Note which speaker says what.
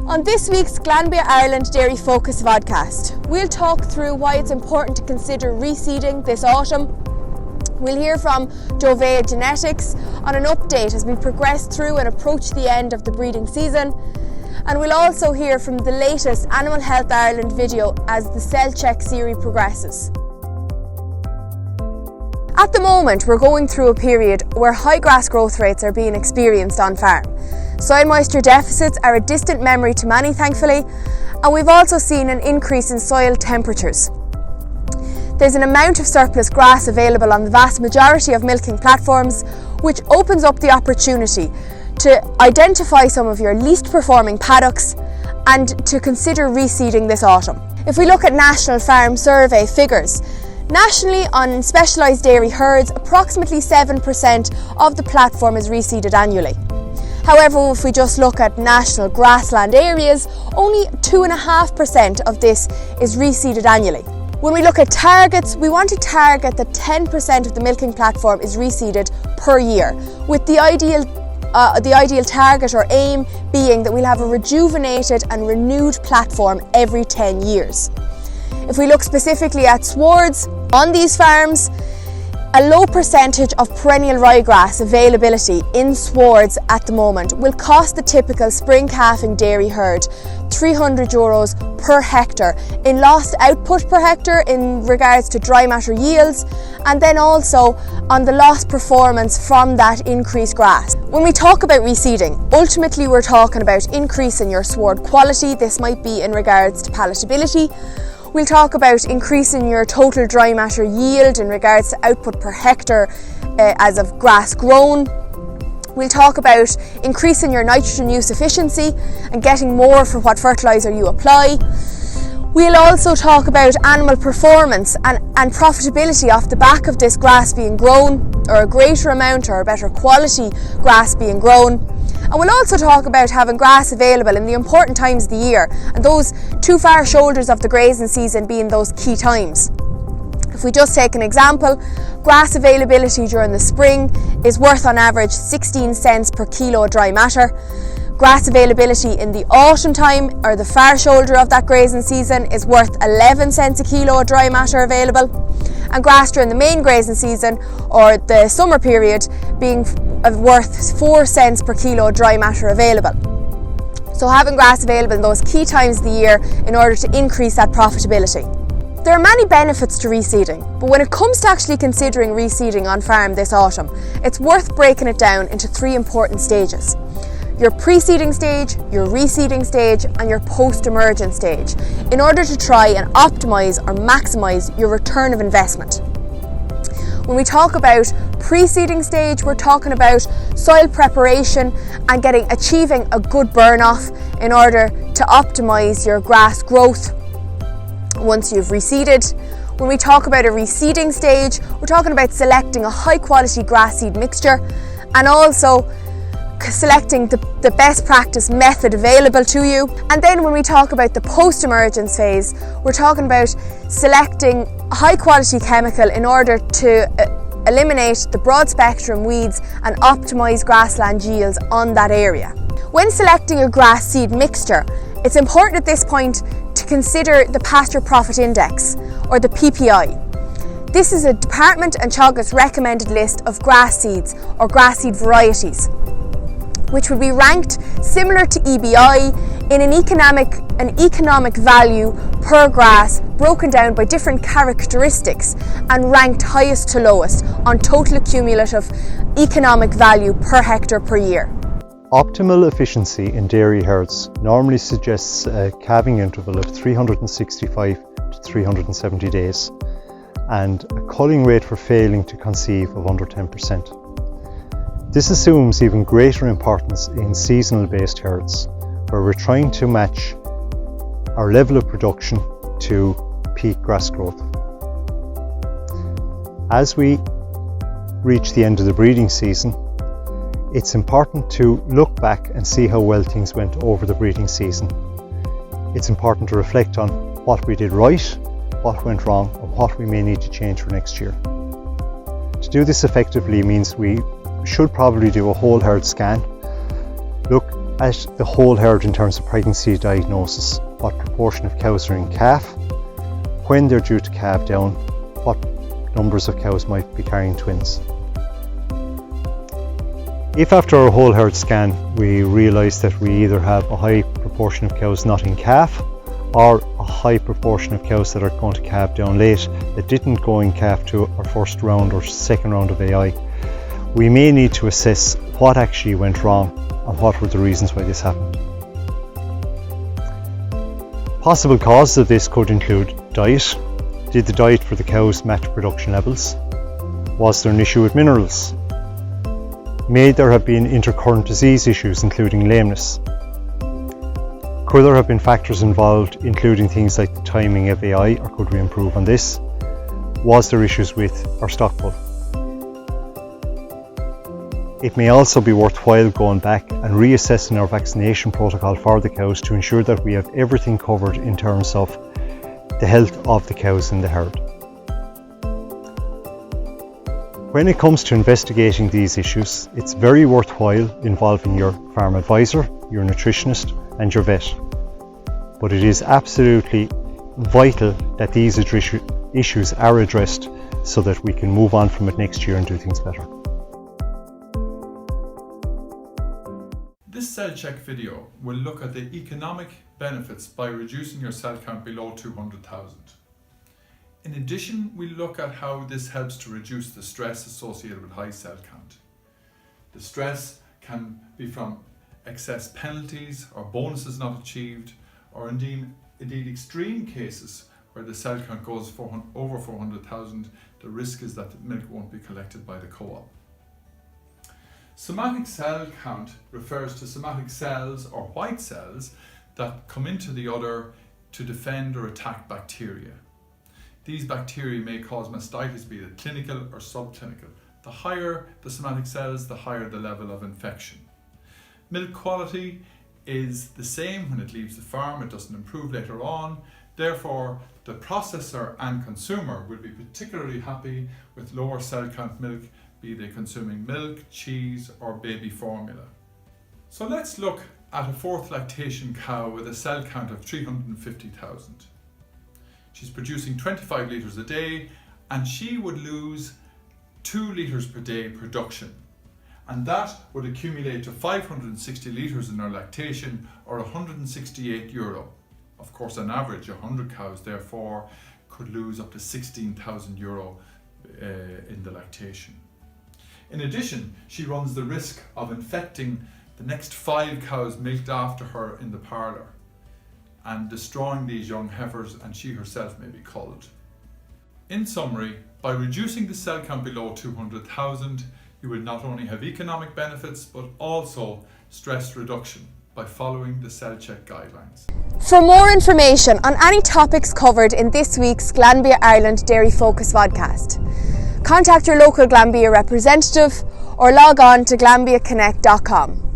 Speaker 1: On this week's Dovea Ireland Dairy Focus Vodcast, we'll talk through why it's important to consider reseeding this autumn. We'll hear from Dovea Genetics on an update as we progress through and approach the end of the breeding season. And we'll also hear from the latest Animal Health Ireland video as the CellCheck series progresses. At the moment, we're going through a period where high grass growth rates are being experienced on farm. Soil moisture deficits are a distant memory to many, thankfully, and we've also seen an increase in soil temperatures. There's an amount of surplus grass available on the vast majority of milking platforms, which opens up the opportunity to identify some of your least performing paddocks and to consider reseeding this autumn. If we look at National Farm Survey figures, nationally on specialised dairy herds, approximately 7% of the platform is reseeded annually. However, if we just look at national grassland areas, only 2.5% of this is reseeded annually. When we look at targets, we want to target that 10% of the milking platform is reseeded per year, with the ideal target or aim being that we'll have a rejuvenated and renewed platform every 10 years. If we look specifically at swards, on these farms, a low percentage of perennial ryegrass availability in swards at the moment will cost the typical spring calving dairy herd €300 per hectare in lost output per hectare in regards to dry matter yields, and then also on the lost performance from that increased grass. When we talk about reseeding, ultimately we're talking about increasing your sward quality. This might be in regards to palatability. We'll talk about increasing your total dry matter yield in regards to output per hectare as of grass grown. We'll talk about increasing your nitrogen use efficiency and getting more for what fertiliser you apply. We'll also talk about animal performance and profitability off the back of this grass being grown, or a greater amount or a better quality grass being grown. And we'll also talk about having grass available in the important times of the year, and those two far shoulders of the grazing season being those key times. If we just take an example, grass availability during the spring is worth on average 16 cents per kilo dry matter. Grass availability in the autumn time, or the far shoulder of that grazing season, is worth 11 cents a kilo dry matter available. And grass during the main grazing season, or the summer period, being worth 4 cents per kilo dry matter available. So having grass available in those key times of the year in order to increase that profitability. There are many benefits to reseeding, but when it comes to actually considering reseeding on farm this autumn, it's worth breaking it down into 3 important stages. Your preceding stage, your reseeding stage, and your post-emergent stage, in order to try and optimise or maximise your return of investment. When we talk about preceding stage, we're talking about soil preparation and achieving a good burn-off in order to optimise your grass growth once you've reseeded. When we talk about a reseeding stage, we're talking about selecting a high-quality grass seed mixture and also selecting the best practice method available to you. And then when we talk about the post-emergence phase, we're talking about selecting a high quality chemical in order to eliminate the broad spectrum weeds and optimise grassland yields on that area. When selecting your grass seed mixture, it's important at this point to consider the Pasture Profit Index, or the PPI. This is a Department and Teagasc recommended list of grass seeds or grass seed varieties, which would be ranked similar to EBI in an economic value per grass, broken down by different characteristics and ranked highest to lowest on total cumulative economic value per hectare per year.
Speaker 2: Optimal efficiency in dairy herds normally suggests a calving interval of 365 to 370 days and a culling rate for failing to conceive of under 10%. This assumes even greater importance in seasonal based herds, where we're trying to match our level of production to peak grass growth. As we reach the end of the breeding season, it's important to look back and see how well things went over the breeding season. It's important to reflect on what we did right, what went wrong, and what we may need to change for next year. To do this effectively means we should probably do a whole herd scan, look at the whole herd in terms of pregnancy diagnosis, what proportion of cows are in calf, when they're due to calve down, what numbers of cows might be carrying twins. If after our whole herd scan we realise that we either have a high proportion of cows not in calf or a high proportion of cows that are going to calve down late that didn't go in calf to our first round or second round of AI, we may need to assess what actually went wrong and what were the reasons why this happened. Possible causes of this could include diet. Did the diet for the cows match production levels? Was there an issue with minerals? May there have been intercurrent disease issues including lameness? Could there have been factors involved including things like the timing of AI, or could we improve on this? Was there issues with our stock pull? It may also be worthwhile going back and reassessing our vaccination protocol for the cows to ensure that we have everything covered in terms of the health of the cows in the herd. When it comes to investigating these issues, it's very worthwhile involving your farm advisor, your nutritionist and your vet. But it is absolutely vital that these issues are addressed so that we can move on from it next year and do things better.
Speaker 3: This CellCheck video will look at the economic benefits by reducing your cell count below 200,000. In addition, we'll look at how this helps to reduce the stress associated with high cell count. The stress can be from excess penalties or bonuses not achieved, or indeed extreme cases where the cell count goes over 400,000, the risk is that the milk won't be collected by the co-op. Somatic cell count refers to somatic cells or white cells that come into the udder to defend or attack bacteria. These bacteria may cause mastitis, be it clinical or subclinical. The higher the somatic cells, the higher the level of infection. Milk quality is the same when it leaves the farm, it doesn't improve later on. Therefore, the processor and consumer will be particularly happy with lower cell count milk, be they consuming milk, cheese or baby formula. So let's look at a fourth lactation cow with a cell count of 350,000. She's producing 25 litres a day and she would lose 2 litres per day production. And that would accumulate to 560 litres in her lactation, or €168. Of course, on average, 100 cows therefore could lose up to €16,000 in the lactation. In addition, she runs the risk of infecting the next 5 cows milked after her in the parlour and destroying these young heifers, and she herself may be culled. In summary, by reducing the cell count below 200,000, you will not only have economic benefits but also stress reduction by following the CellCheck guidelines.
Speaker 1: For more information on any topics covered in this week's Glanbia Ireland Dairy Focus Vodcast, contact your local Glanbia representative or log on to glanbiaconnect.com.